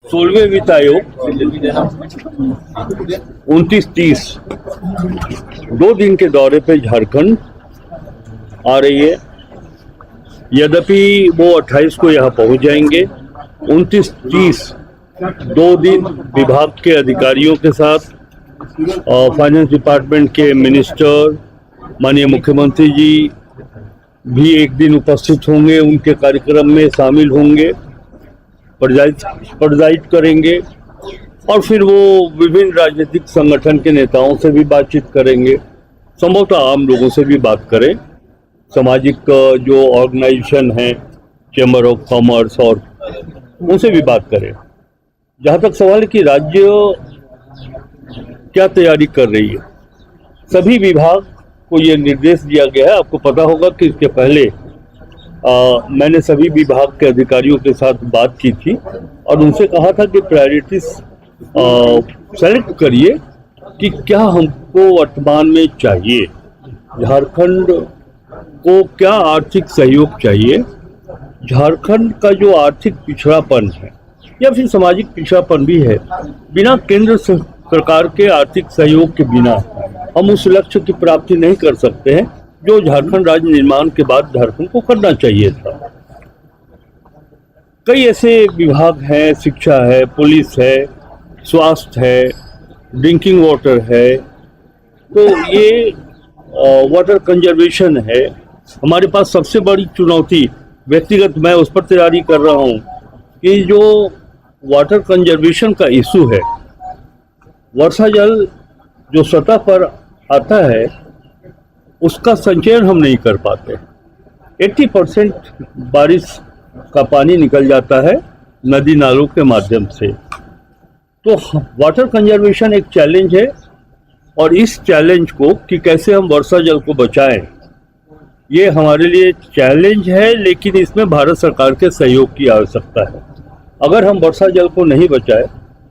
16वें वित्त आयोग 29-30 2 दिन के दौरे पे झारखंड आ रही है। यद्यपि वो 28 को यहाँ पहुंच जाएंगे। 29-30 2 दिन विभाग के अधिकारियों के साथ फाइनेंस डिपार्टमेंट के मिनिस्टर, माननीय मुख्यमंत्री जी भी एक दिन उपस्थित होंगे, उनके कार्यक्रम में शामिल होंगे, प्रेजाइड करेंगे और फिर वो विभिन्न राजनीतिक संगठन के नेताओं से भी बातचीत करेंगे, संभवतः आम लोगों से भी बात करें, सामाजिक जो ऑर्गेनाइजेशन हैं, चैम्बर ऑफ कॉमर्स और उनसे भी बात करें। जहाँ तक सवाल है कि राज्य क्या तैयारी कर रही है, सभी विभाग को ये निर्देश दिया गया है। आपको पता होगा कि इसके पहले मैंने सभी विभाग के अधिकारियों के साथ बात की थी और उनसे कहा था कि प्रायोरिटीज सेलेक्ट करिए कि क्या हमको वर्तमान में चाहिए, झारखंड को क्या आर्थिक सहयोग चाहिए, झारखंड का जो आर्थिक पिछड़ापन है या फिर सामाजिक पिछड़ापन भी है, बिना केंद्र सरकार के आर्थिक सहयोग के बिना हम उस लक्ष्य की प्राप्ति नहीं कर सकते हैं जो झारखंड राज्य निर्माण के बाद झारखंड को करना चाहिए था। कई ऐसे विभाग हैं, शिक्षा है, पुलिस है, स्वास्थ्य है, ड्रिंकिंग वाटर है, तो ये वाटर कंजर्वेशन है। हमारे पास सबसे बड़ी चुनौती, व्यक्तिगत मैं उस पर तैयारी कर रहा हूँ कि जो वाटर कंजर्वेशन का इशू है, वर्षा जल जो सतह पर आता है उसका संचयन हम नहीं कर पाते। 80% बारिश का पानी निकल जाता है नदी नालों के माध्यम से। तो वाटर कंजर्वेशन एक चैलेंज है और इस चैलेंज को कि कैसे हम वर्षा जल को बचाएं, ये हमारे लिए चैलेंज है, लेकिन इसमें भारत सरकार के सहयोग की आवश्यकता है। अगर हम वर्षा जल को नहीं बचाए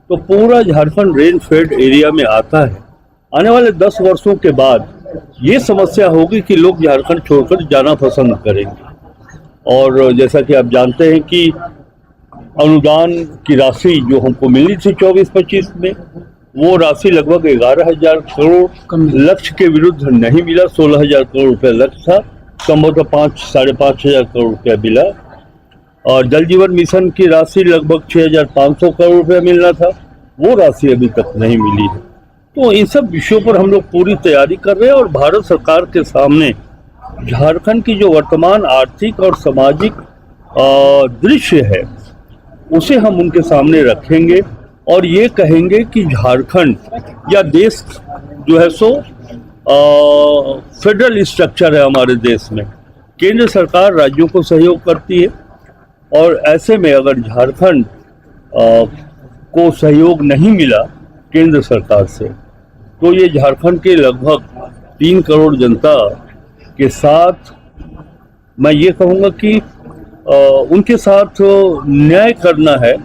तो पूरा झारखंड रेन फेड एरिया में आता है। आने वाले 10 वर्षों के बाद ये समस्या होगी कि लोग झारखंड छोड़कर जाना पसंद करेंगे। और जैसा कि आप जानते हैं कि अनुदान की राशि जो हमको मिली थी 24-25 में, वो राशि लगभग 11,000 करोड़ लक्ष्य के विरुद्ध नहीं मिला। 16,000 करोड़ रुपया लक्ष्य था, संभवतः 5,000-5,500 करोड़ रुपया मिला। और जल जीवन मिशन की राशि लगभग 6,500 करोड़ रुपया मिलना था, वो राशि अभी तक नहीं मिली है। तो इन सब विषयों पर हम लोग पूरी तैयारी कर रहे हैं और भारत सरकार के सामने झारखंड की जो वर्तमान आर्थिक और सामाजिक दृश्य है उसे हम उनके सामने रखेंगे और ये कहेंगे कि झारखंड या देश जो है सो फेडरल स्ट्रक्चर है हमारे देश में। केंद्र सरकार राज्यों को सहयोग करती है और ऐसे में अगर झारखंड को सहयोग नहीं मिला केंद्र सरकार से, तो ये झारखंड के लगभग 3 करोड़ जनता के साथ मैं ये कहूँगा कि उनके साथ न्याय करना है,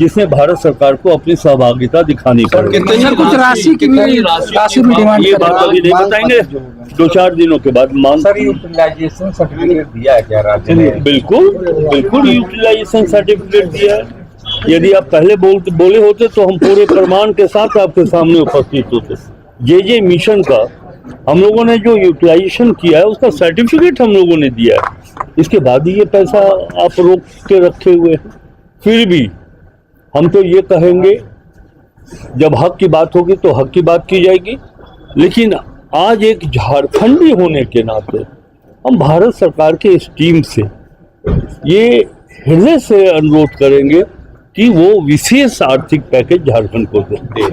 जिसमें भारत सरकार को अपनी सहभागिता दिखानी पड़ेगी। कुछ राशि की भी डिमांड, ये बात अभी नहीं बताएंगे, 2-4 दिनों के बाद मांग। यूटिलाइजेशन सर्टिफिकेट दिया है क्या राज्य ने? बिल्कुल यूटिलाइजेशन सर्टिफिकेट दिया है। यदि आप पहले बोले होते तो हम पूरे प्रमाण के साथ आपके सामने उपस्थित होते। जे मिशन का हम लोगों ने जो यूटिलाइजेशन किया है उसका सर्टिफिकेट हम लोगों ने दिया है। इसके बाद ही ये पैसा आप रोक के रखे हुए हैं। फिर भी हम तो ये कहेंगे, जब हक की बात होगी तो हक की बात की जाएगी, लेकिन आज एक झारखंडी होने के नाते हम भारत सरकार के इस टीम से ये हृदय से अनुरोध करेंगे कि वो विशेष आर्थिक पैकेज झारखंड को देते हैं।